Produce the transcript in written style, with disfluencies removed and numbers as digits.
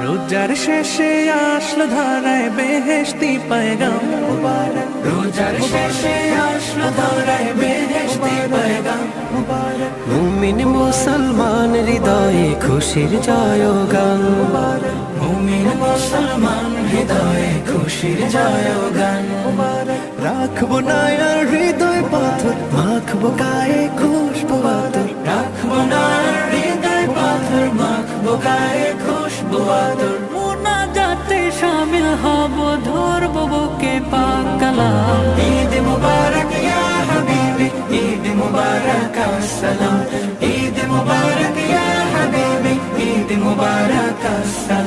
রোজার শেষে আসলো ধারায় বেহেশতি পয়গাম মুবারক, রোজার শেষে আসলো ধারায় বেহেশতি পয়গাম মুবারক। মুমিন মুসলমান হৃদয়ে খুশির জয়গান মুবারক, মুমিন মুসলমান হৃদয়ে খুশির জয়গান মুবারক। রাখবো না আর হৃদয় পাথর, মাখবো গায়ে খুশবু আতর। রাখবো না আর হৃদয় পাথর, মাখবো গায়ে খুশবু আতর। মুনাজাতে শামিল হব, ধরব বুকে পাক কালাম। ঈদ মুবারক ইয়া হাবিবি, ঈদ মুবারক আসসালাম। ঈদ মুবারক ইয়া হাবিবি, ঈদ মুবারক আসসালাম।